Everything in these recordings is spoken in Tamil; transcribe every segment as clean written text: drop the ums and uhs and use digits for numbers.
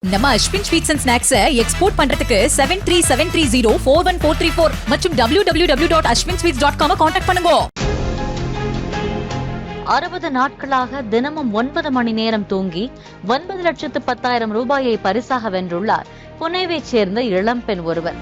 நம்ம Ashwin sweets and snacks export பண்றதுக்கு 7373041434 மற்றும் www.ashwinsweets.com கான்டாக்ட் பண்ணுங்க. 60 நாட்களாக தினமும் 9 மணி நேரம் தூங்கி 9,10,000 ரூபாயை பரிசாக வென்றுள்ளார் புனேவைச் சேர்ந்த இளம்பெண் ஒருவர்.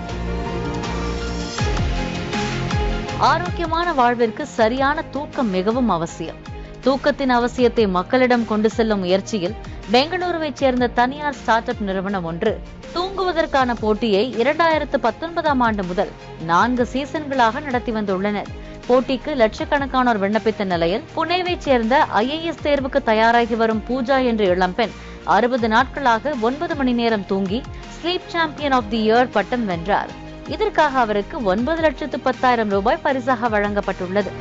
ஆரோக்கியமான வாழ்விற்கு சரியான தூக்கம் மிகவும் அவசியம். தூக்கத்தின் அவசியத்தை மக்களிடம் கொண்டு செல்லும் முயற்சியில் பெங்களூருவைச் சேர்ந்த தனியார் ஸ்டார்ட் அப் நிறுவனம் ஒன்று தூங்குவதற்கான போட்டியை 2019ஆம் ஆண்டு முதல் 4 சீசன்களாக நடத்தி வந்துள்ளனர். போட்டிக்கு லட்சக்கணக்கானோர் விண்ணப்பித்த நிலையில் புனேவைச் சேர்ந்த IAS தேர்வுக்கு தயாராகி வரும் பூஜா என்ற இளம்பெண் 60 நாட்களாக 9 மணி நேரம் தூங்கி sleep champion of the year பட்டம் வென்றார். இதற்காக அவருக்கு 9,10,000 ரூபாய் பரிசாக வழங்கப்பட்டுள்ளது.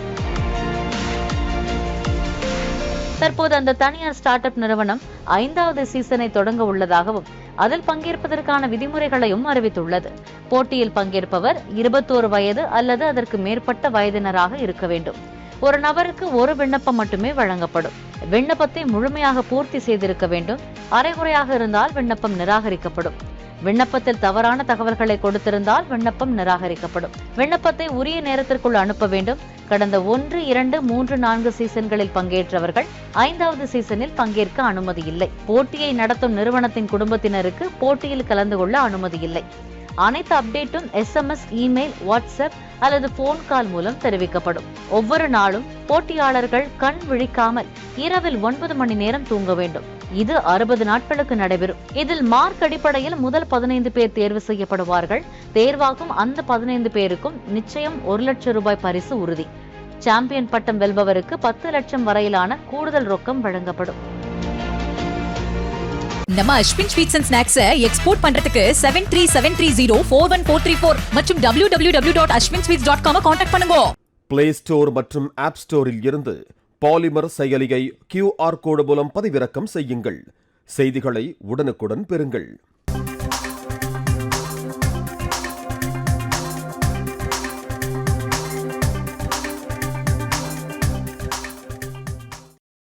தற்போது அந்த தனியார் ஸ்டார்ட் அப் நிறுவனம் 5வது சீசனை தொடங்க உள்ளதாகவும் அதில் பங்கேற்பதற்கான விதிமுறைகளையும் அறிவித்துள்ளது. போட்டியில் பங்கேற்பவர் 21 வயது அல்லது அதற்கு மேற்பட்ட வயதினராக இருக்க வேண்டும். ஒரு நபருக்கு ஒரு விண்ணப்பம் மட்டுமே வழங்கப்படும். விண்ணப்பத்தை முழுமையாக பூர்த்தி செய்திருக்க வேண்டும். அரைகுறையாக இருந்தால் விண்ணப்பம் நிராகரிக்கப்படும். விண்ணப்பத்தில் தவறான தகவல்களை கொடுத்திருந்தால் விண்ணப்பம் நிராகரிக்கப்படும். விண்ணப்பத்தை உரிய நேரத்திற்குள் அனுப்ப வேண்டும். கடந்த 1, 2, 3, 4 சீசன்களில் பங்கேற்றவர்கள் 5வது சீசனில் பங்கேற்க அனுமதி இல்லை. போட்டியை நடத்தும் நிறுவனத்தின் குடும்பத்தினருக்கு போட்டியில் கலந்து கொள்ள அனுமதி இல்லை. அனைத்து அப்டேட்டும் SMS, இமெயில், வாட்ஸ்அப் அல்லது போன் கால் மூலம் தெரிவிக்கப்படும். ஒவ்வொரு நாளும் போட்டியாளர்கள் கண் விழிக்காமல் இரவில் 9 மணி நேரம் தூங்க வேண்டும். இது 60 நாட்களுக்கு நடைபெறும். இதில் மார்க் அடிப்படையில் முதல் 15 பேர் தேர்வு செய்யப்படுவார்கள். தேர்வாகும் அந்த 15 பேருக்கும் நிச்சயம் 1 லட்சம் ரூபாய் பரிசு உறுதி. சாம்பியன் பட்டம் வெல்பவருக்கு 10 லட்சம் வரையிலான கூடுதல் ரொக்கம் வழங்கப்படும். நம்ம Ashwin sweets and snacks export பண்றதுக்கு 7373041434 மற்றும் www.ashwinsweets.com கான்டாக்ட் பண்ணுங்க. பிளே ஸ்டோர் மற்றும் ஆப் ஸ்டோரில் இருந்து பாலிமர் செயலியை QR கோடு மூலம் பதிவிறக்கம் செய்யுங்கள். செய்திகளை உடனுக்குடன் பெறுங்கள்.